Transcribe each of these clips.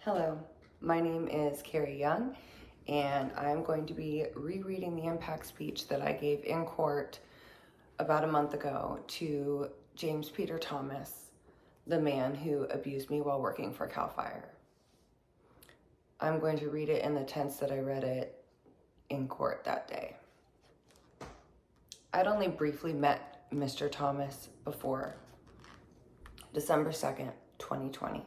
Hello, my name is Carrie Young, and I'm going to be rereading the impact speech that I gave in court about a month ago to James Peter Thomas, the man who abused me while working for CALFIRE. I'm going to read it in the tense that I read it in court that day. I'd only briefly met Mr. Thomas before, December 2nd, 2020.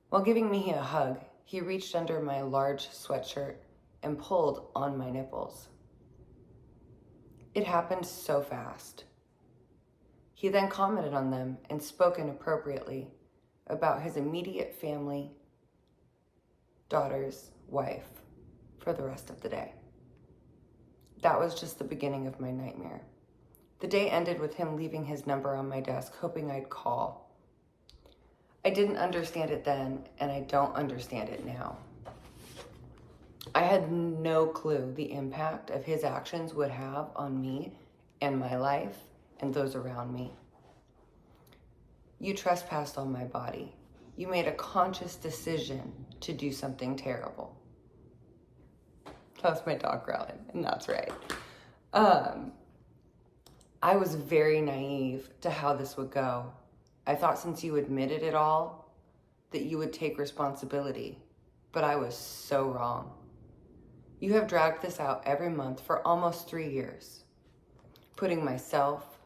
While giving me a hug, he reached under my large sweatshirt and pulled on my nipples. It happened so fast. He then commented on them and spoke inappropriately about his immediate family, daughter's wife, for the rest of the day. That was just the beginning of my nightmare. The day ended with him leaving his number on my desk, hoping I'd call. I didn't understand it then, and I don't understand it now. I had no clue the impact of his actions would have on me and my life and those around me. You trespassed on my body. You made a conscious decision to do something terrible. That's my dog growling, and that's right. I was very naive to how this would go. I thought since you admitted it all, that you would take responsibility, but I was so wrong. You have dragged this out every month for almost 3 years, putting myself,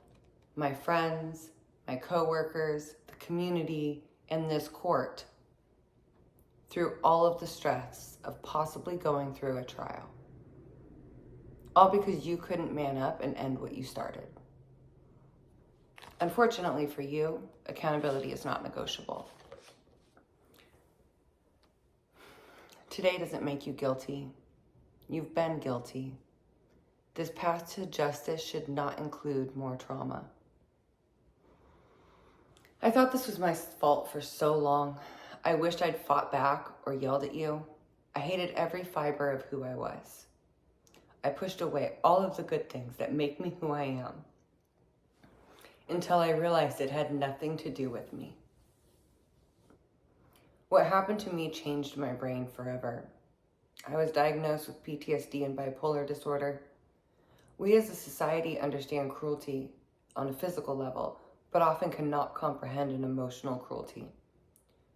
my friends, my coworkers, the community, and this court through all of the stress of possibly going through a trial. All because you couldn't man up and end what you started. Unfortunately for you, accountability is not negotiable. Today doesn't make you guilty. You've been guilty. This path to justice should not include more trauma. I thought this was my fault for so long. I wished I'd fought back or yelled at you. I hated every fiber of who I was. I pushed away all of the good things that make me who I am, until I realized it had nothing to do with me. What happened to me changed my brain forever. I was diagnosed with PTSD and bipolar disorder. We as a society understand cruelty on a physical level, but often cannot comprehend an emotional cruelty.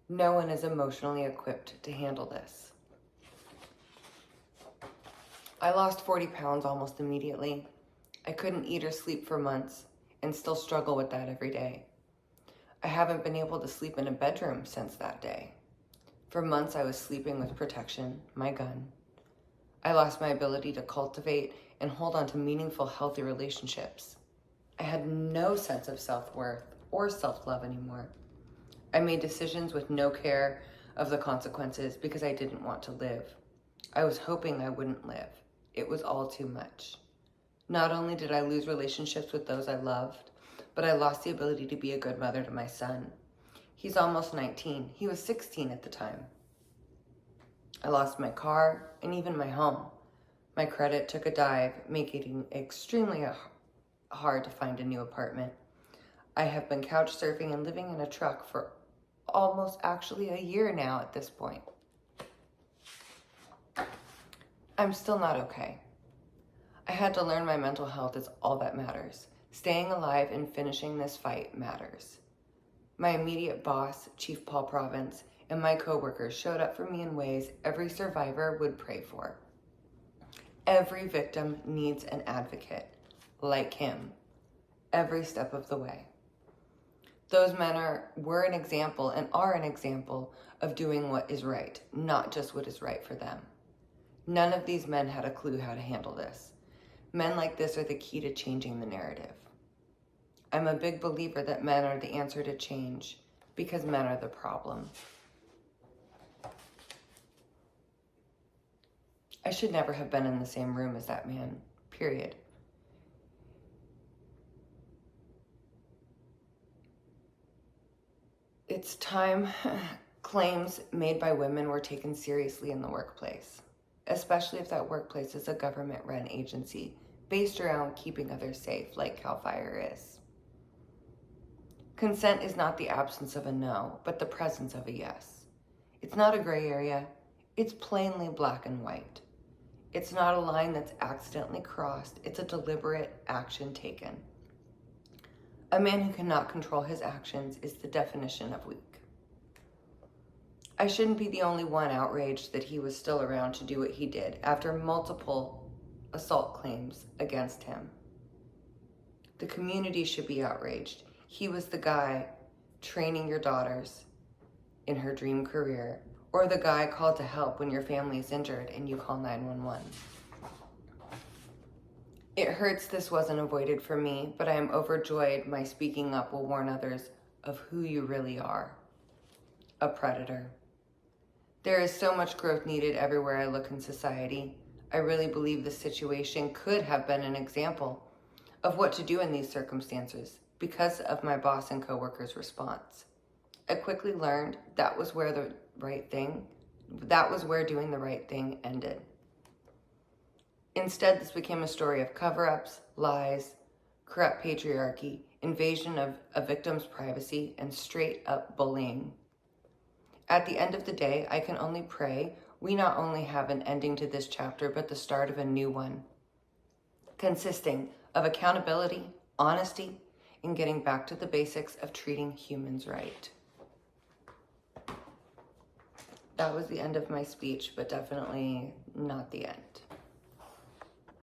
No one is emotionally equipped to handle this. I lost 40 pounds almost immediately. I couldn't eat or sleep for months, and still struggle with that every day. I haven't been able to sleep in a bedroom since that day. For months I was sleeping with protection, my gun. I lost my ability to cultivate and hold on to meaningful, healthy relationships. I had no sense of self-worth or self-love anymore. I made decisions with no care of the consequences because I didn't want to live. I was hoping I wouldn't live. It was all too much. Not only did I lose relationships with those I loved, but I lost the ability to be a good mother to my son. He's almost 19. He was 16 at the time. I lost my car and even my home. My credit took a dive, making it extremely hard to find a new apartment. I have been couch surfing and living in a truck for almost actually a year now at this point. I'm still not okay. I had to learn my mental health is all that matters. Staying alive and finishing this fight matters. My immediate boss, Chief Paul Province, and my coworkers showed up for me in ways every survivor would pray for. Every victim needs an advocate, like him, every step of the way. Those men were an example and are an example of doing what is right, not just what is right for them. None of these men had a clue how to handle this. Men like this are the key to changing the narrative. I'm a big believer that men are the answer to change because men are the problem. I should never have been in the same room as that man, period. It's time claims made by women were taken seriously in the workplace, especially if that workplace is a government-run agency based around keeping others safe, like CALFIRE is. Consent is not the absence of a no, but the presence of a yes. It's not a gray area. It's plainly black and white. It's not a line that's accidentally crossed. It's a deliberate action taken. A man who cannot control his actions is the definition of weak. I shouldn't be the only one outraged that he was still around to do what he did after multiple assault claims against him. The community should be outraged. He was the guy training your daughters in her dream career, or the guy called to help when your family is injured and you call 911. It hurts this wasn't avoided for me, but I am overjoyed my speaking up will warn others of who you really are. A predator. There is so much growth needed everywhere I look in society. I really believe this situation could have been an example of what to do in these circumstances because of my boss and coworkers' response. I quickly learned that was where doing the right thing ended. Instead, this became a story of cover-ups, lies, corrupt patriarchy, invasion of a victim's privacy, and straight-up bullying. At the end of the day, I can only pray we not only have an ending to this chapter, but the start of a new one, consisting of accountability, honesty, and getting back to the basics of treating humans right. That was the end of my speech, but definitely not the end.